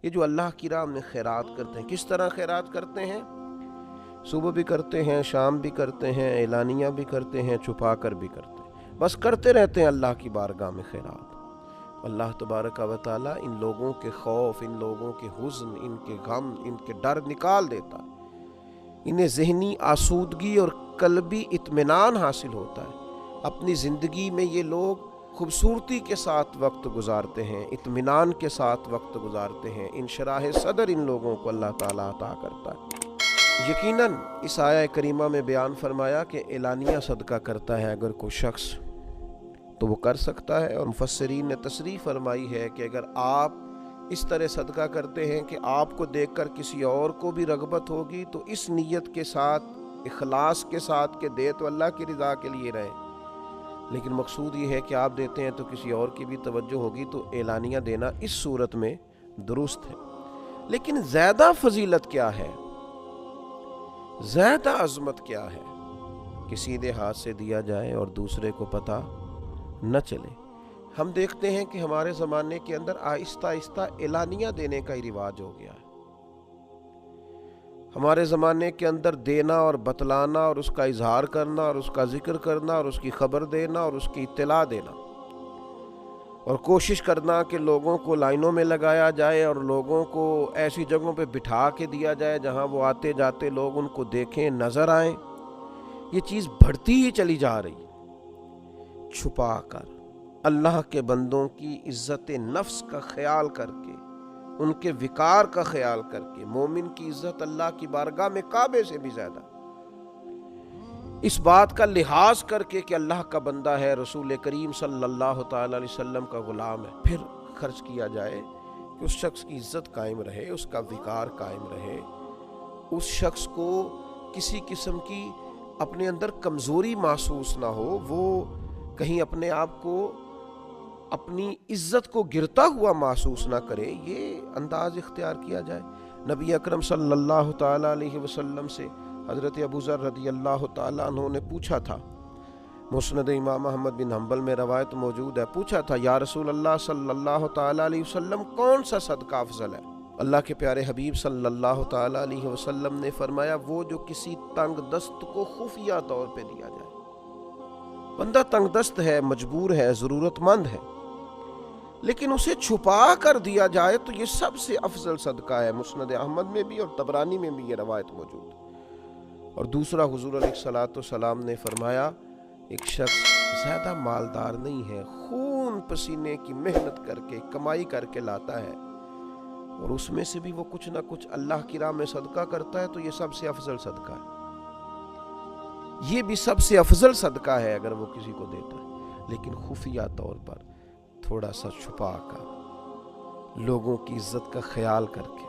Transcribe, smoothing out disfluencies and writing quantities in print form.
یہ جو اللہ کی راہ میں خیرات کرتے ہیں، کس طرح خیرات کرتے ہیں؟ صبح بھی کرتے ہیں، شام بھی کرتے ہیں، اعلانیہ بھی کرتے ہیں، چھپا کر بھی کرتے ہیں، بس کرتے رہتے ہیں اللہ کی بارگاہ میں خیرات۔ اللہ تبارک و تعالیٰ ان لوگوں کے خوف، ان لوگوں کے حزن، ان کے غم، ان کے ڈر نکال دیتا ہے، انہیں ذہنی آسودگی اور قلبی اطمینان حاصل ہوتا ہے۔ اپنی زندگی میں یہ لوگ خوبصورتی کے ساتھ وقت گزارتے ہیں، اطمینان کے ساتھ وقت گزارتے ہیں، انشراح صدر ان لوگوں کو اللہ تعالیٰ عطا کرتا ہے۔ یقیناً اس آیہ کریمہ میں بیان فرمایا کہ اعلانیہ صدقہ کرتا ہے اگر کوئی شخص تو وہ کر سکتا ہے، اور مفسرین نے تصریح فرمائی ہے کہ اگر آپ اس طرح صدقہ کرتے ہیں کہ آپ کو دیکھ کر کسی اور کو بھی رغبت ہوگی تو اس نیت کے ساتھ، اخلاص کے ساتھ کہ دے تو اللہ کی رضا کے لیے رہے، لیکن مقصود یہ ہے کہ آپ دیتے ہیں تو کسی اور کی بھی توجہ ہوگی، تو اعلانیہ دینا اس صورت میں درست ہے۔ لیکن زیادہ فضیلت کیا ہے، زیادہ عظمت کیا ہے کہ سیدھے ہاتھ سے دیا جائے اور دوسرے کو پتہ نہ چلے۔ ہم دیکھتے ہیں کہ ہمارے زمانے کے اندر آہستہ آہستہ اعلانیہ دینے کا ہی رواج ہو گیا ہے۔ ہمارے زمانے کے اندر دینا اور بتلانا اور اس کا اظہار کرنا اور اس کا ذکر کرنا اور اس کی خبر دینا اور اس کی اطلاع دینا اور کوشش کرنا کہ لوگوں کو لائنوں میں لگایا جائے اور لوگوں کو ایسی جگہوں پہ بٹھا کے دیا جائے جہاں وہ آتے جاتے لوگ ان کو دیکھیں، نظر آئیں، یہ چیز بڑھتی ہی چلی جا رہی۔ چھپا کر اللہ کے بندوں کی عزت نفس کا خیال کر کے، ان کے وقار کا خیال کر کے، مومن کی عزت اللہ کی بارگاہ میں کعبے سے بھی زیادہ، اس بات کا لحاظ کر کے کہ اللہ کا بندہ ہے، رسول کریم صلی اللہ تعالی علیہ وسلم کا غلام ہے، پھر خرچ کیا جائے کہ اس شخص کی عزت قائم رہے، اس کا وقار قائم رہے، اس شخص کو کسی قسم کی اپنے اندر کمزوری محسوس نہ ہو، وہ کہیں اپنے آپ کو، اپنی عزت کو گرتا ہوا محسوس نہ کرے، یہ انداز اختیار کیا جائے۔ نبی اکرم صلی اللہ تعالی علیہ وسلم سے حضرت ابو ذر رضی اللہ تعالیٰ عنہ نے پوچھا تھا، مسند امام احمد بن حنبل میں روایت موجود ہے، پوچھا تھا یا رسول اللہ صلی اللہ تعالیٰ علیہ وسلم کون سا صدقہ افضل ہے؟ اللہ کے پیارے حبیب صلی اللہ تعالیٰ علیہ وسلم نے فرمایا وہ جو کسی تنگ دست کو خفیہ طور پہ دیا جائے۔ بندہ تنگ دست ہے، مجبور ہے، ضرورت مند ہے، لیکن اسے چھپا کر دیا جائے تو یہ سب سے افضل صدقہ ہے۔ مسند احمد میں بھی اور طبرانی میں بھی یہ روایت موجود ہے۔ اور دوسرا، حضور علیہ الصلوۃ والسلام نے فرمایا ایک شخص زیادہ مالدار نہیں ہے، خون پسینے کی محنت کر کے کمائی کر کے لاتا ہے اور اس میں سے بھی وہ کچھ نہ کچھ اللہ کی راہ میں صدقہ کرتا ہے تو یہ سب سے افضل صدقہ ہے، یہ بھی سب سے افضل صدقہ ہے اگر وہ کسی کو دیتا ہے، لیکن خفیہ طور پر تھوڑا سا چھپا کر، لوگوں کی عزت کا خیال کر کے،